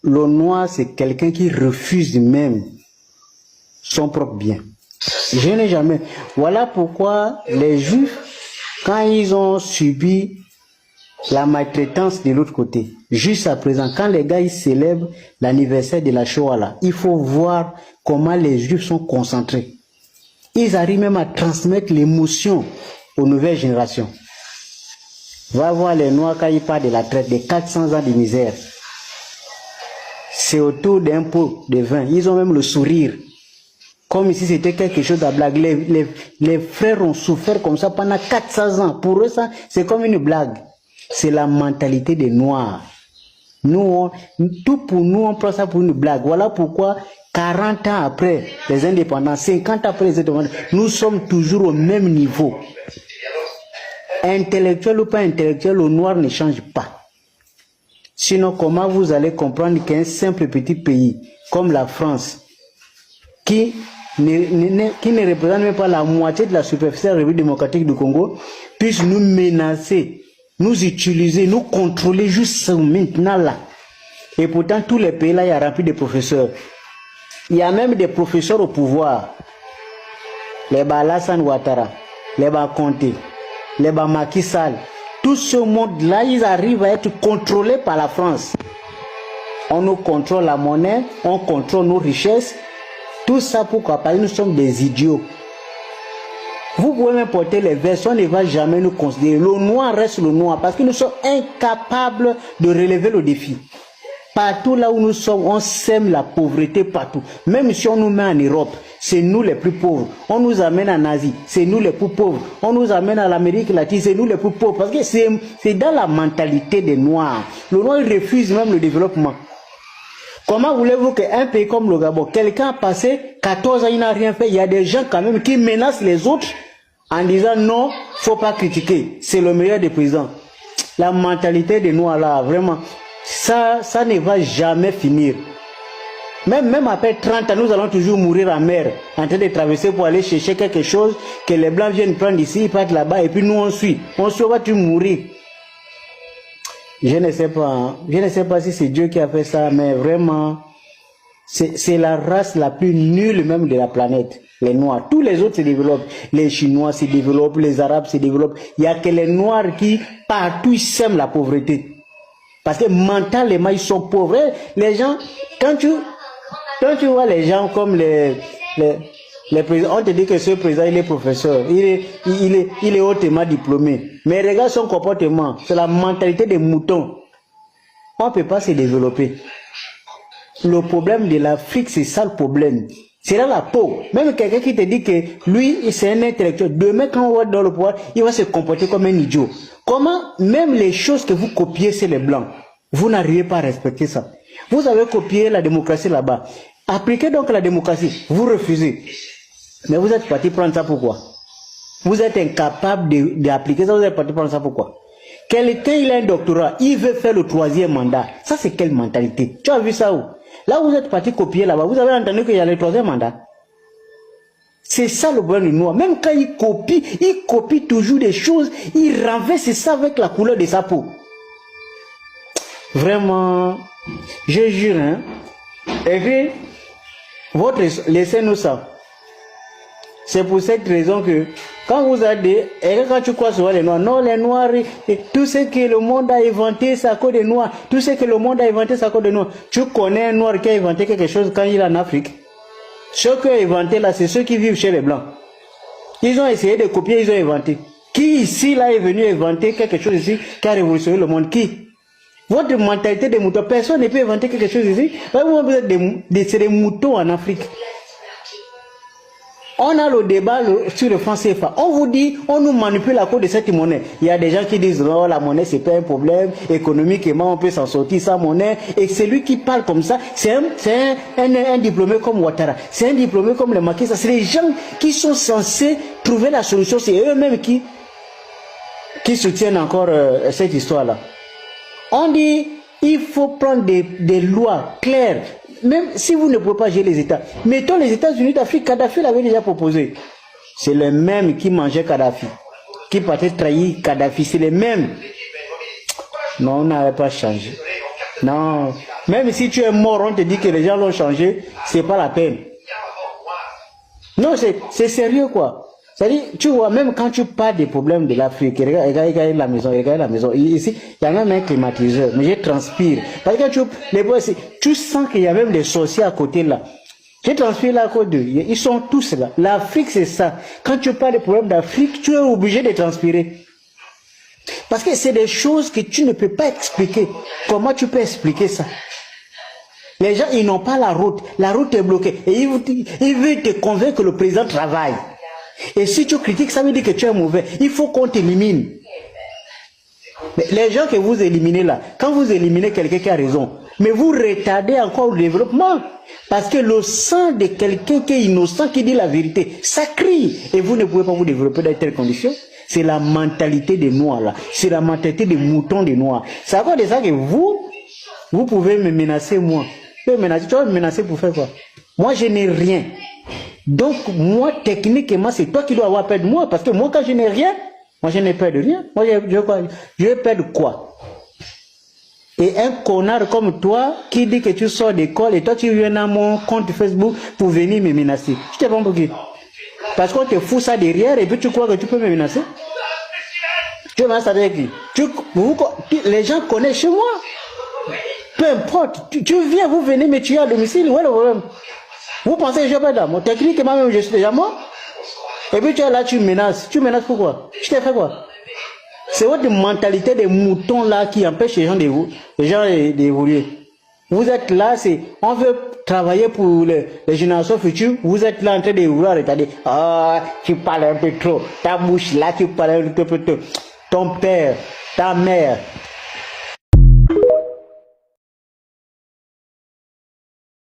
le noir, c'est quelqu'un qui refuse même son propre bien. Je n'ai jamais. Voilà pourquoi les Juifs, quand ils ont subi la maltraitance de l'autre côté, juste à présent, quand les gars ils célèbrent l'anniversaire de la Shoah là, il faut voir comment les Juifs sont concentrés. Ils arrivent même à transmettre l'émotion aux nouvelles générations. Va voir les Noirs quand ils parlent de la traite, des 400 ans de misère. C'est autour d'un pot de vin. Ils ont même le sourire. Comme si c'était quelque chose à blague. Les frères ont souffert comme ça pendant 400 ans. Pour eux, ça, c'est comme une blague. C'est la mentalité des Noirs. Nous, tout pour nous, on prend ça pour une blague. Voilà pourquoi, 40 ans après les indépendances, 50 ans après les indépendances, nous sommes toujours au même niveau. Intellectuel ou pas intellectuel, le noir ne change pas. Sinon, comment vous allez comprendre qu'un simple petit pays comme la France, qui ne représente même pas la moitié de la superficie de la République démocratique du Congo, puisse nous menacer, nous utiliser, nous contrôler juste maintenant là. Et pourtant, tous les pays là, il y a rempli de professeurs. Il y a même des professeurs au pouvoir. Les Alassane Ouattara, les Conté, les Macky Sall. Tout ce monde-là, ils arrivent à être contrôlés par la France. On nous contrôle la monnaie, on contrôle nos richesses. Tout ça pourquoi? Parce que nous sommes des idiots. Vous pouvez même porter les vestes, on ne va jamais nous considérer. Le noir reste le noir parce que nous sommes incapables de relever le défi. Partout là où nous sommes, on sème la pauvreté partout. Même si on nous met en Europe, c'est nous les plus pauvres. On nous amène en Asie, c'est nous les plus pauvres. On nous amène à l'Amérique latine, c'est nous les plus pauvres. Parce que c'est dans la mentalité des Noirs. Le Noir refuse même le développement. Comment voulez-vous qu'un pays comme le Gabon, quelqu'un a passé 14 ans, il n'a rien fait. Il y a des gens quand même qui menacent les autres en disant non, il ne faut pas critiquer. C'est le meilleur des présidents. La mentalité des Noirs là, vraiment, ça ne va jamais finir. Même après 30 ans, nous allons toujours mourir en mer, en train de traverser pour aller chercher quelque chose que les Blancs viennent prendre ici, ils partent là-bas et puis nous on suit. On suit, on va toujours mourir. Je ne sais pas si c'est Dieu qui a fait ça, mais vraiment, c'est la race la plus nulle même de la planète, les Noirs. Tous les autres se développent. Les Chinois se développent, les Arabes se développent. Il n'y a que les Noirs qui, partout, ils sèment la pauvreté. Parce que mentalement, ils sont pauvres. Les gens, quand tu vois les gens comme les présidents, on te dit que ce président, il est professeur, il est hautement diplômé. Mais regarde son comportement, c'est la mentalité des moutons. On ne peut pas se développer. Le problème de l'Afrique, c'est ça le problème. C'est là la peau. Même quelqu'un qui te dit que lui, c'est un intellectuel. Demain, quand on va dans le pouvoir, il va se comporter comme un idiot. Comment, même les choses que vous copiez, c'est les Blancs. Vous n'arrivez pas à respecter ça. Vous avez copié la démocratie là-bas. Appliquez donc la démocratie. Vous refusez. Mais vous êtes parti prendre ça pourquoi? Vous êtes incapable d'appliquer ça, vous êtes parti prendre ça pourquoi? Quelqu'un, il a un doctorat, il veut faire le 3e mandat. Ça, c'est quelle mentalité? Tu as vu ça où? Là où vous êtes parti copier là-bas, vous avez entendu qu'il y a le 3e mandat. C'est ça le problème du noir. Même quand il copie toujours des choses, il renverse ça avec la couleur de sa peau. Vraiment, je jure, hein. Et puis, laissez-nous ça. C'est pour cette raison que, quand vous avez quand tu crois sur les Noirs, non, les Noirs, tout ce que le monde a inventé, c'est à cause des Noirs. Tout ce que le monde a inventé, c'est à cause des Noirs. Tu connais un Noir qui a inventé quelque chose quand il est en Afrique? Ceux qui ont inventé là, c'est ceux qui vivent chez les Blancs. Ils ont essayé de copier, ils ont inventé. Qui ici là est venu inventer quelque chose ici qui a révolutionné le monde? Qui? Votre mentalité de moutons, personne ne peut inventer quelque chose ici. Vous êtes des moutons en Afrique. On a le débat sur le franc CFA. On vous dit, on nous manipule à cause de cette monnaie. Il y a des gens qui disent, non, la monnaie, c'est pas un problème. Économiquement, on peut s'en sortir sans monnaie. Et celui qui parle comme ça, c'est un diplômé comme Ouattara. C'est un diplômé comme le Macky Sall. C'est les gens qui sont censés trouver la solution. C'est eux-mêmes qui soutiennent encore cette histoire-là. On dit, il faut prendre des lois claires. Même si vous ne pouvez pas gérer les États. Mettons les États-Unis d'Afrique, Kadhafi l'avait déjà proposé. C'est le même qui mangeait Kadhafi. Qui partait trahir Kadhafi. C'est les mêmes. Non, on n'avait pas changé. Non. Même si tu es mort, on te dit que les gens l'ont changé, c'est pas la peine. Non, c'est sérieux, quoi. C'est-à-dire, tu vois, même quand tu parles des problèmes de l'Afrique, regarde la maison, ici, il y a même un climatiseur, mais je transpire. Parce que tu sens qu'il y a même des sorciers à côté là. Je transpire là à côté d'eux, ils sont tous là. L'Afrique, c'est ça. Quand tu parles des problèmes d'Afrique, tu es obligé de transpirer. Parce que c'est des choses que tu ne peux pas expliquer. Comment tu peux expliquer ça? Les gens, ils n'ont pas la route est bloquée. Et ils veulent te convaincre que le président travaille. Et si tu critiques, ça veut dire que tu es mauvais. Il faut qu'on t'élimine. Mais les gens que vous éliminez là, quand vous éliminez quelqu'un qui a raison, mais vous retardez encore le développement. Parce que le sang de quelqu'un qui est innocent, qui dit la vérité, ça crie. Et vous ne pouvez pas vous développer dans telles conditions. C'est la mentalité des Noirs là. C'est la mentalité des moutons des Noirs. C'est à cause de ça que vous pouvez me menacer moi. Tu vas me menacer pour faire quoi? Moi je n'ai rien. Donc moi techniquement c'est toi qui dois avoir peur de moi. Parce que moi quand je n'ai rien, moi je n'ai peur de rien. Moi je vais peur de quoi? Et un connard comme toi qui dit que tu sors d'école et toi tu viens dans mon compte Facebook pour venir me menacer. Je te prends pour qui? Parce qu'on te fout ça derrière et puis tu crois que tu peux me menacer? Tu vas savoir qui? Les gens connaissent chez moi. Peu importe. Tu viens, vous venez me tuer à domicile. Où est le problème? Vous pensez que je ne vais pas là? Techniquement même je suis déjà mort. Et puis tu es là, tu menaces. Tu menaces pourquoi? Je t'ai fait quoi? C'est votre mentalité des moutons là qui empêche les gens d'évoluer. Vous êtes là, on veut travailler pour les générations futures. Vous êtes là en train de vouloir retarder. Ah, tu parles un peu trop. Ta bouche là, tu parles un peu trop. Ton père, ta mère,